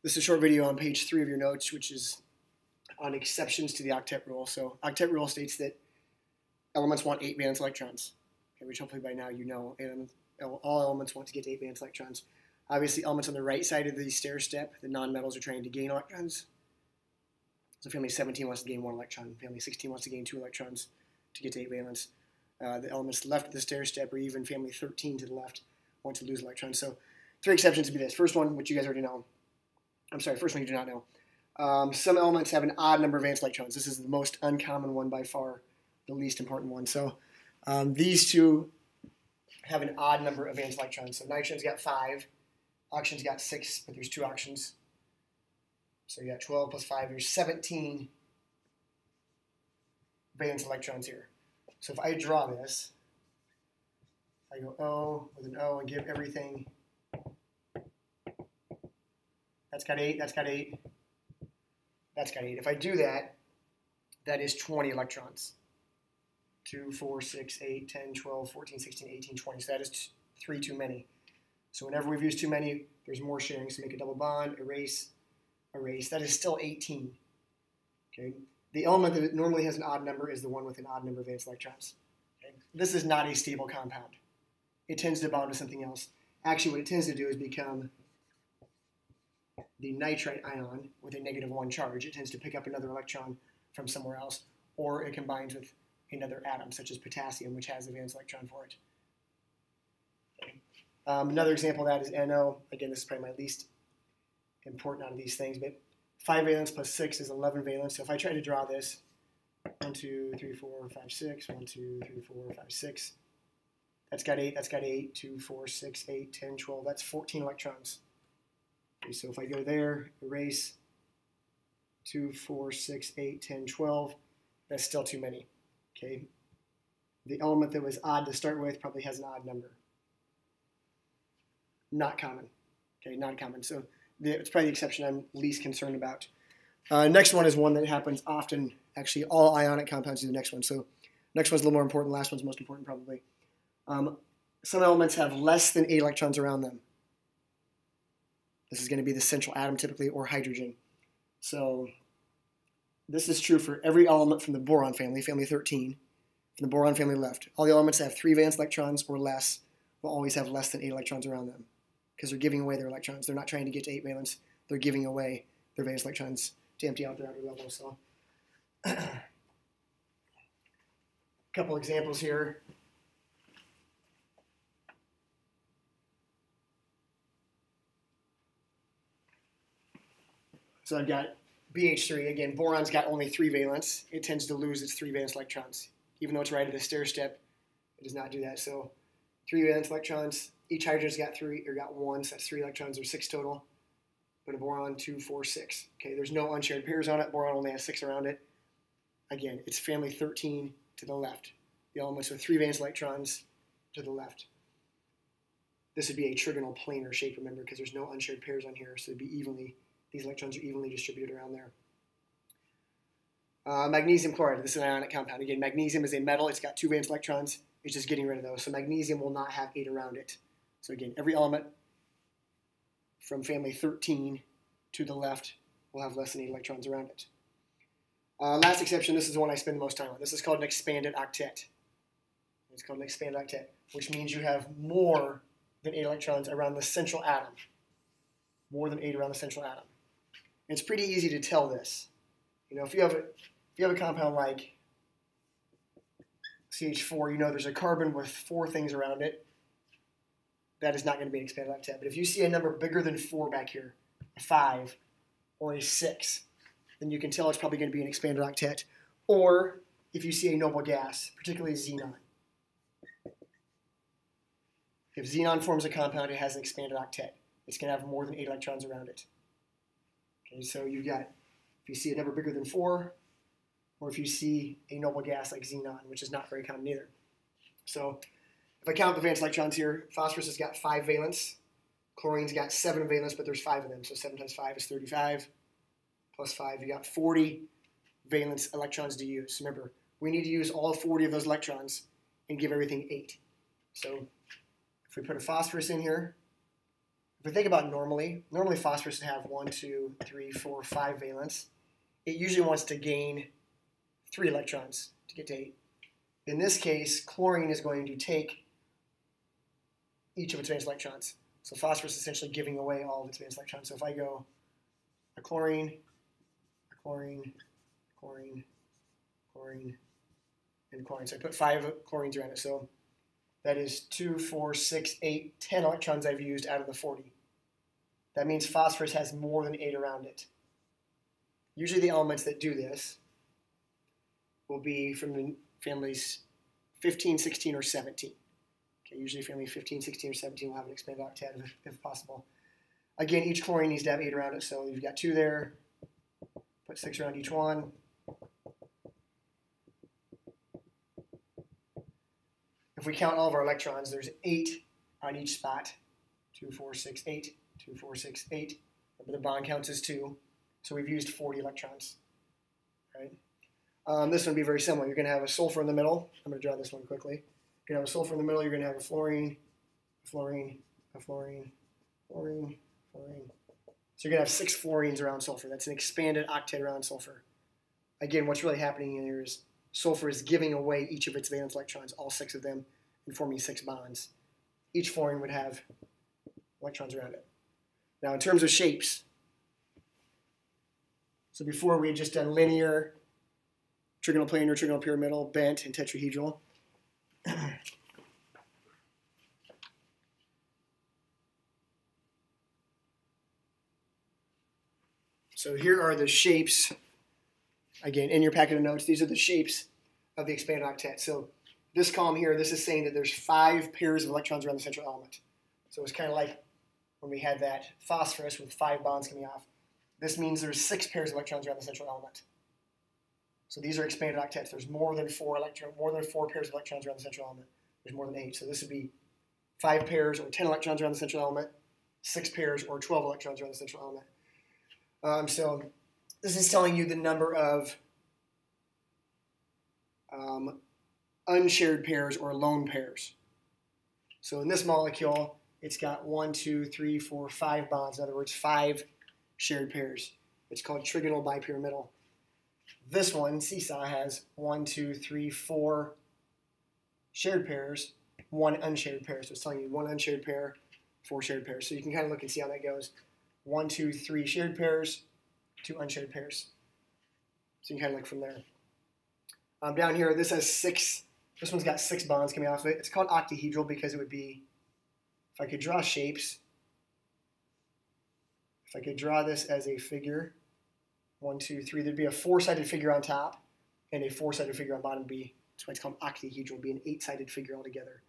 This is a short video on page 3 of your notes, which is on exceptions to the octet rule. So octet rule states that elements want 8 valence electrons, okay, which hopefully by now you know, and all elements want to get to 8 valence electrons. Obviously, elements on the right side of the stair step, the nonmetals, are trying to gain electrons. So family 17 wants to gain 1 electron. Family 16 wants to gain 2 electrons to get to 8 valence. The elements left of the stair step, or even family 13 to the left, want to lose electrons. So 3 exceptions would be this. First one, which you guys already know. I'm sorry, first one you do not know. Some elements have an odd number of valence electrons. This is the most uncommon one by far, the least important one. So these two have an odd number of valence electrons. So nitrogen's got 5, oxygen's got 6, but there's 2 oxygens. So you got 12 plus 5, there's 17 valence electrons here. So if I draw this, I go O with an O and give everything. That's got 8, that's got 8, that's got 8. If I do that, that is 20 electrons. 2, 4, 6, 8, 10, 12, 14, 16, 18, 20. So that is 3 too many. So whenever we've used too many, there's more sharing. So make a double bond, erase, erase. That is still 18. Okay. The element that normally has an odd number is the one with an odd number of valence electrons. Okay. This is not a stable compound. It tends to bond to something else. Actually, what it tends to do is become the nitrite ion with a -1 charge. It tends to pick up another electron from somewhere else, or it combines with another atom, such as potassium, which has a valence electron for it. Okay. Another example of that is NO. Again, this is probably my least important out of these things, but 5 valence plus 6 is 11 valence. So if I try to draw this, 1, 2, 3, 4, 5, 6, 1, 2, 3, 4, 5, 6. That's got 8, that's got 8, 2, 4, 6, 8, 10, 12. That's 14 electrons. Okay, so if I go there, erase, 2, 4, 6, 8, 10, 12, that's still too many. Okay, the element that was odd to start with probably has an odd number. Not common. Okay, not common. So it's probably the exception I'm least concerned about. Next one is one that happens often. Actually, all ionic compounds do the next one. So next one's a little more important. Last one's most important probably. Some elements have less than 8 electrons around them. This is going to be the central atom typically, or hydrogen. So this is true for every element from the boron family, family 13, from the boron family left. All the elements that have 3 valence electrons or less will always have less than 8 electrons around them, because they're giving away their electrons. They're not trying to get to 8 valence. They're giving away their valence electrons to empty out their outer level. So a couple examples here. So I've got BH3. Again, boron's got only 3 valence. It tends to lose its 3 valence electrons. Even though it's right at the stair step, it does not do that. So 3 valence electrons. Each hydrogen's got 3, or got 1, so that's 3 electrons, or 6 total. But a boron, 2, 4, 6. Okay, there's no unshared pairs on it. Boron only has 6 around it. Again, it's family 13 to the left. The elements with 3 valence electrons to the left. This would be a trigonal planar shape, remember, because there's no unshared pairs on here, so it'd be evenly. These electrons are evenly distributed around there. Magnesium chloride. This is an ionic compound. Again, magnesium is a metal. It's got 2 valence electrons. It's just getting rid of those. So magnesium will not have 8 around it. So again, every element from family 13 to the left will have less than 8 electrons around it. Last exception, this is the one I spend the most time on. This is called an expanded octet. It's called an expanded octet, which means you have more than 8 electrons around the central atom. More than 8 around the central atom. And it's pretty easy to tell this. You know, if you have a compound like CH4, you know there's a carbon with 4 things around it. That is not going to be an expanded octet. But if you see a number bigger than 4 back here, a 5 or a 6, then you can tell it's probably going to be an expanded octet. Or if you see a noble gas, particularly xenon. If xenon forms a compound, it has an expanded octet. It's going to have more than 8 electrons around it. Okay, so you've got, if you see a number bigger than 4, or if you see a noble gas like xenon, which is not very common either. So if I count the valence electrons here, phosphorus has got 5 valence, chlorine's got 7 valence, but there's 5 of them. So 7 times 5 is 35, plus 5, you got 40 valence electrons to use. Remember, we need to use all 40 of those electrons and give everything 8. So if we put a phosphorus in here, if we think about normally phosphorus would have 1, 2, 3, 4, 5 valence. It usually wants to gain 3 electrons to get to 8. In this case, chlorine is going to take each of its valence electrons. So phosphorus is essentially giving away all of its valence electrons. So if I go a chlorine, chlorine, chlorine, chlorine, and chlorine. So I put 5 chlorines around it. So that is 2, 4, 6, 8, 10 electrons I've used out of the 40. That means phosphorus has more than 8 around it. Usually the elements that do this will be from the families 15, 16, or 17. Okay, usually family 15, 16, or 17 will have an expanded octet if possible. Again, each chlorine needs to have 8 around it, so you've got 2 there. Put 6 around each one. If we count all of our electrons, there's 8 on each spot. 2, 4, 6, 8. 2, 4, 6, 8. Remember the bond counts as 2. So we've used 40 electrons. Right? This one would be very similar. You're going to have a sulfur in the middle. I'm going to draw this one quickly. You're going to have a sulfur in the middle. You're going to have a fluorine, a fluorine, a fluorine, fluorine, fluorine. So you're going to have 6 fluorines around sulfur. That's an expanded octet around sulfur. Again, what's really happening in here is sulfur is giving away each of its valence electrons, all 6 of them, and forming 6 bonds. Each fluorine would have electrons around it. Now, in terms of shapes, so before we had just done linear, trigonal planar, trigonal pyramidal, bent, and tetrahedral. So here are the shapes, again, in your packet of notes. These are the shapes of the expanded octet. So this column here, this is saying that there's 5 pairs of electrons around the central element. So it's kind of like when we had that phosphorus with 5 bonds coming off. This means there's 6 pairs of electrons around the central element. So these are expanded octets. There's more than 4 pairs of electrons around the central element. There's more than 8. So this would be 5 pairs or 10 electrons around the central element, 6 pairs or 12 electrons around the central element. So this is telling you the number of unshared pairs or lone pairs. So in this molecule, it's got 1, 2, 3, 4, 5 bonds. In other words, 5 shared pairs. It's called trigonal bipyramidal. This one, seesaw, has 1, 2, 3, 4 shared pairs, 1 unshared pair. So it's telling you 1 unshared pair, 4 shared pairs. So you can kind of look and see how that goes. 1, 2, 3 shared pairs, 2 unshared pairs. So you can kind of look from there. Down here, this has 6. This one's got 6 bonds coming off of it. It's called octahedral because it would be, if I could draw shapes, if I could draw this as a figure, 1, 2, 3, there'd be a 4-sided figure on top and a 4-sided figure on bottom B. That's why it's called octahedral. It'd be an 8-sided figure altogether.